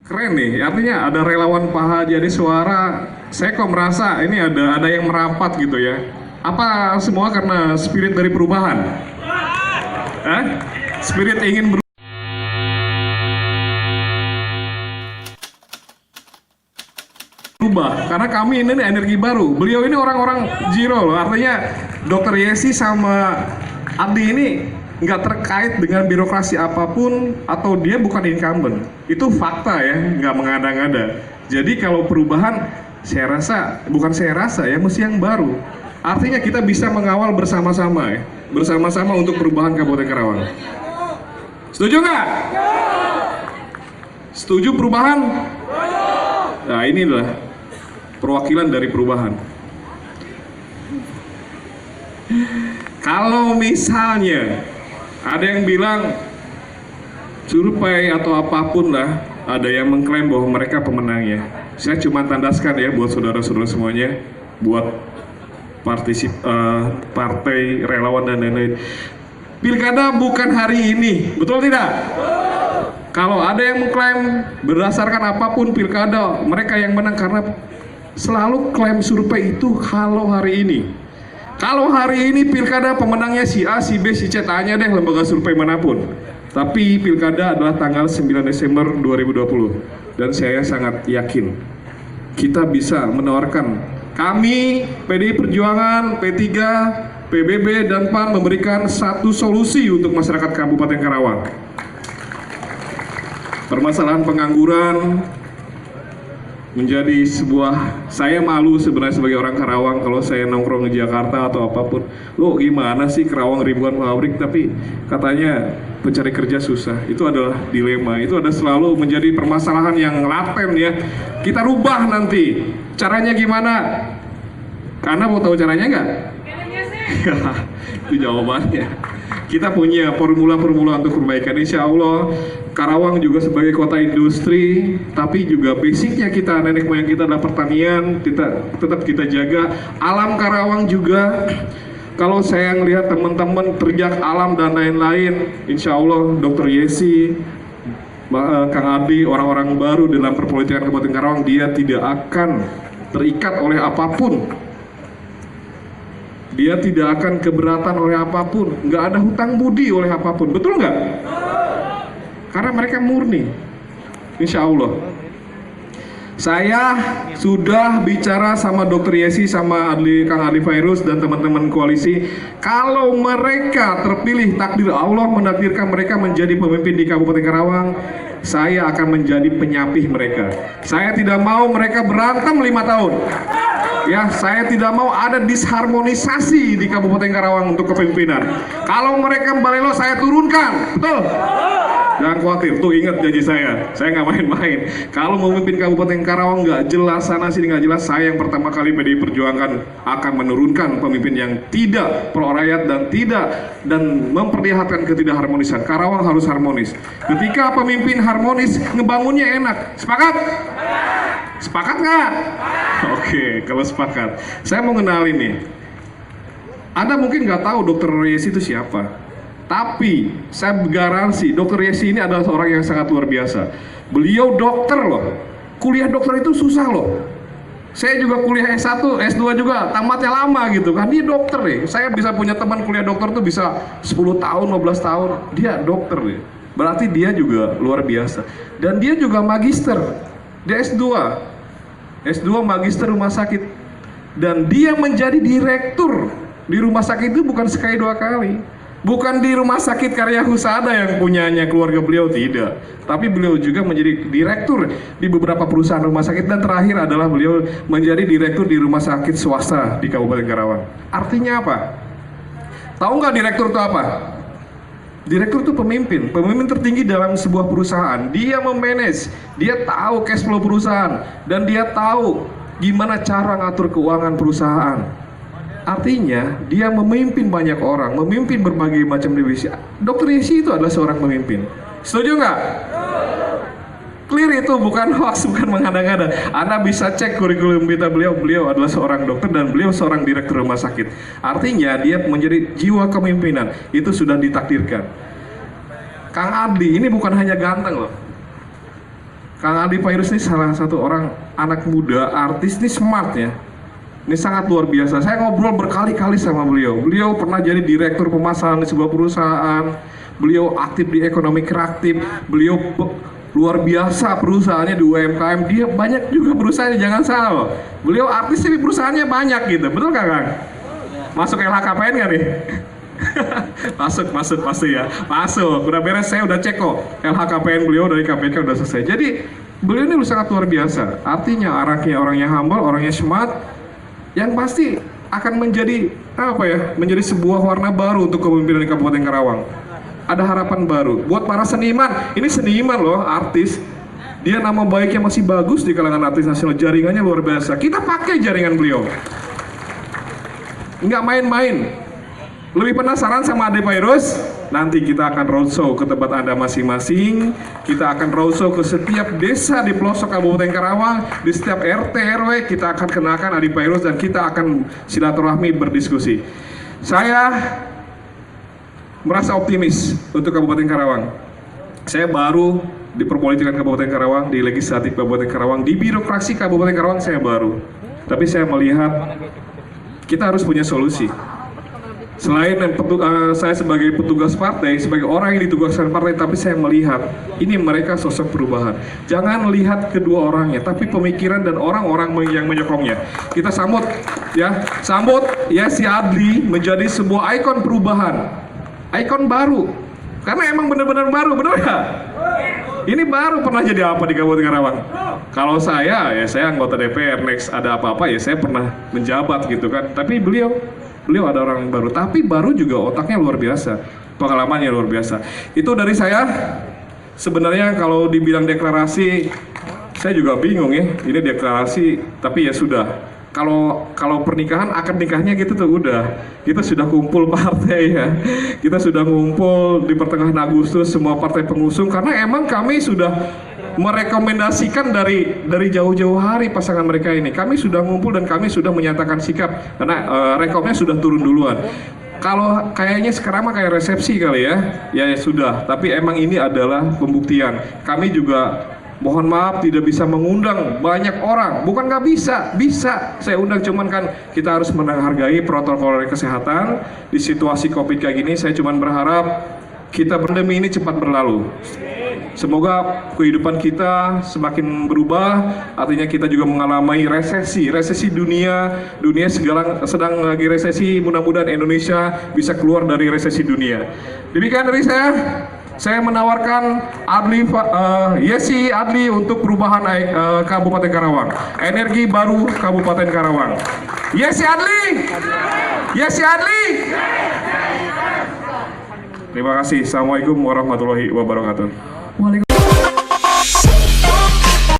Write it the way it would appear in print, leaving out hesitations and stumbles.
Keren nih, artinya ada relawan paha jadi suara. Saya kok merasa ini ada yang merapat gitu ya. Apa semua karena spirit dari perubahan? Spirit ingin berubah. Karena kami ini energi baru. Beliau ini orang-orang zero loh. Artinya Dr. Yesi sama Adi ini nggak terkait dengan birokrasi apapun atau dia bukan incumbent. Itu fakta ya, nggak mengada-ngada. Jadi kalau perubahan, bukan saya rasa ya, mesti yang baru. Artinya kita bisa mengawal bersama-sama ya, bersama-sama untuk perubahan Kabupaten Karawang. Setuju nggak? Setuju perubahan? Nah ini adalah perwakilan dari perubahan. Kalau misalnya ada yang bilang survei atau apapun lah, ada yang mengklaim bahwa mereka pemenangnya. Saya cuma tandaskan ya buat saudara-saudara semuanya, buat partai relawan dan lain-lain. Pilkada bukan hari ini, betul tidak? Kalau ada yang mengklaim berdasarkan apapun pilkada, mereka yang menang karena selalu klaim survei itu kalau hari ini. Kalau hari ini pilkada pemenangnya si A, si B, si C, tanya deh lembaga survei manapun. Tapi pilkada adalah tanggal 9 Desember 2020. Dan saya sangat yakin kita bisa menawarkan, kami PDI Perjuangan, P3, PBB, dan PAN memberikan satu solusi untuk masyarakat Kabupaten Karawang. Permasalahan pengangguran menjadi sebuah, saya malu sebenarnya sebagai orang Karawang kalau saya nongkrong di Jakarta atau apapun. Lo gimana sih Karawang ribuan pabrik tapi katanya pencari kerja susah. Itu adalah dilema, itu ada selalu menjadi permasalahan yang laten ya. Kita rubah nanti. Caranya gimana? Karena mau tahu caranya nggak? Itu jawabannya. Kita punya formula-formula untuk perbaikan. Insya Allah Karawang juga sebagai kota industri, tapi juga basicnya kita, nenek moyang kita adalah pertanian, tetap kita jaga. Alam Karawang juga, kalau saya ngelihat teman-teman teriak alam dan lain-lain, insya Allah Dr. Yesi, Kang Adi, orang-orang baru dalam perpolitikan Kabupaten Karawang, dia tidak akan terikat oleh apapun. Dia tidak akan keberatan oleh apapun, nggak ada hutang budi oleh apapun, betul nggak? Karena mereka murni, insya Allah. Saya sudah bicara sama Dr. Yesi, sama Kang Adli Fairuz dan teman-teman koalisi. Kalau mereka terpilih, takdir Allah menakdirkan mereka menjadi pemimpin di Kabupaten Karawang, saya akan menjadi penyapih mereka. Saya tidak mau mereka berantem 5 tahun. Ya, saya tidak mau ada disharmonisasi di Kabupaten Karawang untuk kepemimpinan. Kalau mereka balelo, saya turunkan, betul? Jangan khawatir, tuh ingat janji saya nggak main-main. Kalau memimpin Kabupaten Karawang nggak jelas, sana sini nggak jelas, saya yang pertama kali PDI Perjuangan akan menurunkan pemimpin yang tidak pro rakyat dan memperlihatkan ketidakharmonisan. Karawang harus harmonis. Ketika pemimpin harmonis, ngebangunnya enak. Sepakat? Sepakat nggak? Oke, kalau sepakat. Saya mau kenalin nih. Anda mungkin nggak tahu Dr. Yesi itu siapa. Tapi saya garansi Dr. Yesi ini adalah seorang yang sangat luar biasa. Beliau dokter loh. Kuliah dokter itu susah loh. Saya juga kuliah S1, S2 juga tamatnya lama gitu kan. Dia dokter nih. Saya bisa punya teman kuliah dokter tuh bisa 10 tahun, 15 tahun. Dia dokter nih. Berarti dia juga luar biasa. Dan dia juga magister. Dia S2. S2 magister rumah sakit. Dan dia menjadi direktur di rumah sakit itu bukan sekali 2 kali. Bukan di rumah sakit Karya Husada yang punyanya keluarga beliau, tidak. Tapi beliau juga menjadi direktur di beberapa perusahaan rumah sakit. Dan terakhir adalah beliau menjadi direktur di rumah sakit swasta di Kabupaten Karawang. Artinya apa? Tahu nggak direktur itu apa? Direktur itu pemimpin tertinggi dalam sebuah perusahaan. Dia memanage, dia tahu cash flow perusahaan, dan dia tahu gimana cara ngatur keuangan perusahaan. Artinya dia memimpin banyak orang, memimpin berbagai macam divisi. Dr. Yesi itu adalah seorang pemimpin. Setuju nggak? Clear, itu bukan hoax, bukan mengada-ngada. Anda bisa cek kurikulum kita, beliau adalah seorang dokter dan beliau seorang direktur rumah sakit. Artinya dia menjadi jiwa kepemimpinan, itu sudah ditakdirkan. Kang Adi ini bukan hanya ganteng loh. Kang Adli Fairuz ini salah satu orang anak muda, artis, ini smart ya. Ini sangat luar biasa. Saya ngobrol berkali-kali sama beliau. Beliau pernah jadi direktur pemasaran di sebuah perusahaan. Beliau aktif di ekonomi kreatif. Beliau luar biasa perusahaannya di UMKM. Dia banyak juga perusahaannya, jangan salah loh. Beliau artis tapi perusahaannya banyak gitu. Betul nggak, Kang? Masuk LHKPN nggak nih? masuk pasti ya. Masuk. Udah beres, saya udah cek kok. LHKPN beliau dari KPK udah selesai. Jadi beliau ini sangat luar biasa. Artinya anaknya orang yang humble, orang yang smart, yang pasti akan menjadi menjadi sebuah warna baru untuk kepemimpinan di Kabupaten Karawang. Ada harapan baru buat para seniman. Ini seniman loh, artis. Dia nama baiknya masih bagus di kalangan artis nasional, jaringannya luar biasa. Kita pakai jaringan beliau. Nggak main-main. Lebih penasaran sama Adli Fairuz? Nanti kita akan roadshow ke tempat Anda masing-masing. Kita akan roadshow ke setiap desa di pelosok Kabupaten Karawang, di setiap RT RW kita akan kenalkan Adli Fairuz dan kita akan silaturahmi berdiskusi. Saya merasa optimis untuk Kabupaten Karawang. Saya baru di perpolitikan Kabupaten Karawang, di legislatif Kabupaten Karawang, di birokrasi Kabupaten Karawang saya baru. Tapi saya melihat kita harus punya solusi. Selain saya sebagai petugas partai, sebagai orang yang ditugaskan partai, tapi saya melihat ini mereka sosok perubahan. Jangan lihat kedua orangnya, tapi pemikiran dan orang-orang yang menyokongnya. Kita sambut ya si Adli menjadi sebuah ikon perubahan, ikon baru. Karena emang benar-benar baru, benar nggak? Ini baru pernah jadi apa di Kabupaten Karawang? Kalau saya anggota DPR, next ada apa-apa ya saya pernah menjabat gitu kan. Tapi beliau ada orang yang baru, tapi baru juga otaknya luar biasa, pengalamannya luar biasa. Itu dari saya. Sebenarnya kalau dibilang deklarasi, saya juga bingung ya. Ini deklarasi, tapi ya sudah. Kalau pernikahan, akad nikahnya gitu tuh udah. Kita sudah kumpul partai ya. Kita sudah ngumpul di pertengahan Agustus semua partai pengusung karena emang kami sudah merekomendasikan dari jauh-jauh hari pasangan mereka ini. Kami sudah ngumpul dan kami sudah menyatakan sikap karena rekomnya sudah turun duluan. Kalau kayaknya sekarang mah kayak resepsi kali ya sudah. Tapi emang ini adalah pembuktian. Kami juga mohon maaf tidak bisa mengundang banyak orang. Bukan nggak bisa saya undang, cuman kan kita harus menghargai protokol kesehatan di situasi COVID kayak gini. Saya cuman berharap kita pandemi ini cepat berlalu. Semoga kehidupan kita semakin berubah, artinya kita juga mengalami resesi dunia sedang lagi resesi, mudah-mudahan Indonesia bisa keluar dari resesi dunia. Demikian dari saya menawarkan Yesi Adli untuk perubahan Kabupaten Karawang, energi baru Kabupaten Karawang. Yesi Adli! Yesi Adli! Terima kasih. Assalamualaikum warahmatullahi wabarakatuh.